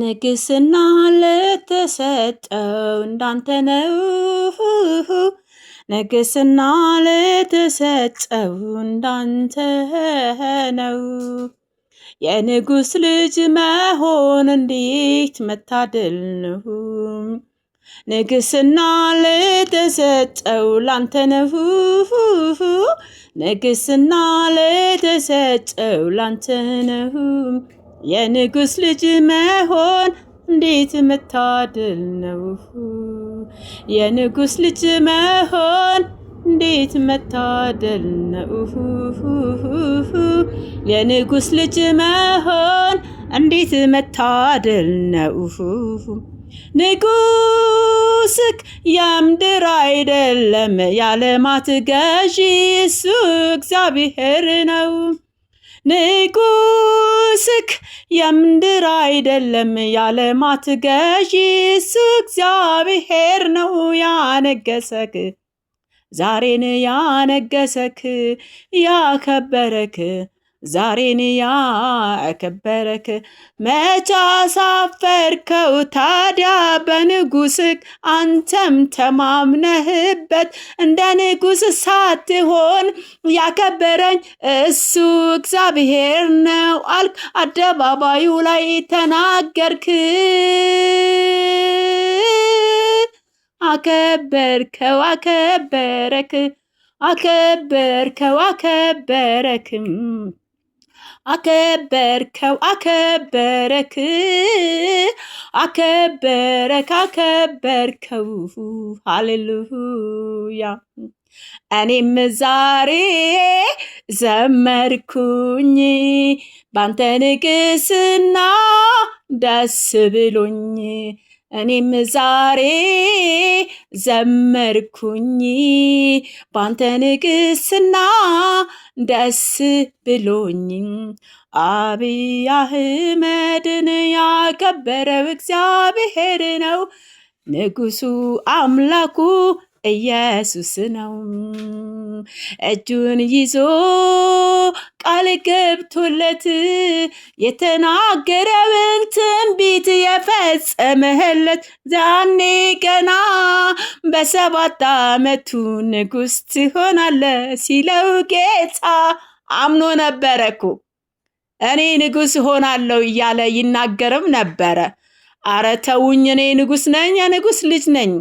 ንግስና ለተሰጠው እንዳንተ ነው ንግስና ለተሰጠው እንዳንተ ነው የንጉስ ልጅ መሆን እንዴት መታደል ነው ንግስና ለተሰጠው ላንተ ነው ንግስና ለተሰጠው ላንተ ነው የንጉስ ልጅ መሆን እንዴት መታደል ነው የንጉስ ልጅ መሆን እንዴት መታደል ነው የንጉስ ልጅ መሆን እንዴት መታደል ነው ንጉስክ የምድር አይደለም የዓለማት ገዢ እሱ እግዚአብሔር ነው ንጉስክ የምድር አይደለም የዓለማት ገዢ እሱ እግዚአብሔር ነው ያነገሰክ ዛሬን ያነገሰክ ያከበረክ ዛሬን ያከበረክ መቻ ሳፈርከው ታዲያ በንጉስክ አንተም ተማምነህበት እንደ ንጉስ ሳትሆን ያከበረኝ እሱ እግዚአብሔር ነው አልክ አደባባዩ ላይ ተናገርክ አከበርከው አከበረክ አከበርከው አከበረክም አከበርከው አከበረክ አከበረክ አከበርከው ሃሌሉያ እኔም ዛሬ ዘመርኩኝ ባንተ ንግስና ደስ ብሎኝ እኔም ዛሬ ዘመርኩኝ ባንተ ንግስና ደስ ብሎኝ አብይ አህመድን ያከበረው እግዚአብሔር ነው ንጉሱ አምላኩ ኢየሱስ ነው እጁን ይዞ ቃል ገብቶለት የተናገረውን ትንቢት የፈጸመለት ዛኔ ገና በ7 ዓመቱ ንጉስ ትሆናለህ ሲለው ጌታ አምኖ ነበረኩ እኔ ንጉስ ሆናለሁ እያለ ይናገርም ነበረ አረ ተውኝ እኔ ንጉስ ነኝ የንጉስ ልጅ ነኝ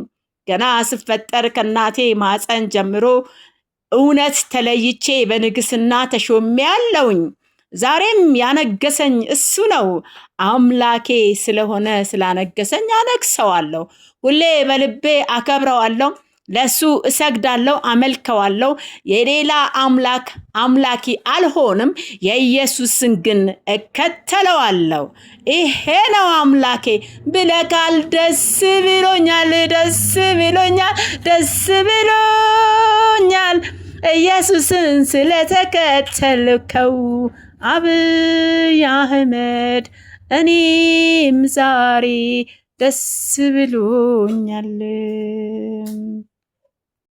ገና ስፈጠር ከናቴ ማፀን ጀምሮ እውነት ተለይቼ በንግስና ተሾሜያለሁኝ ዛሬም ያነገሰኝ እሱ ነው አምላኬ ስለሆነ ስላነገሰኝ አነግሰዋለሁ ሁሌ በልቤ አከብረዋለሁ ለሱ እሰግዳለሁ አመልከዋለሁ የሌላ አምላኪ አልሆንም የኢየሱስን ግን እከተለዋለሁ ይሄ ነው አምላኬ ብለካል ደስ ብሎኛል ደስ ብሎኛል ደስ ብሎኛል ኢየሱስን ስለተከተልከው አብይ አህመድ እኔም ዛሬ ደስ ብሎኛል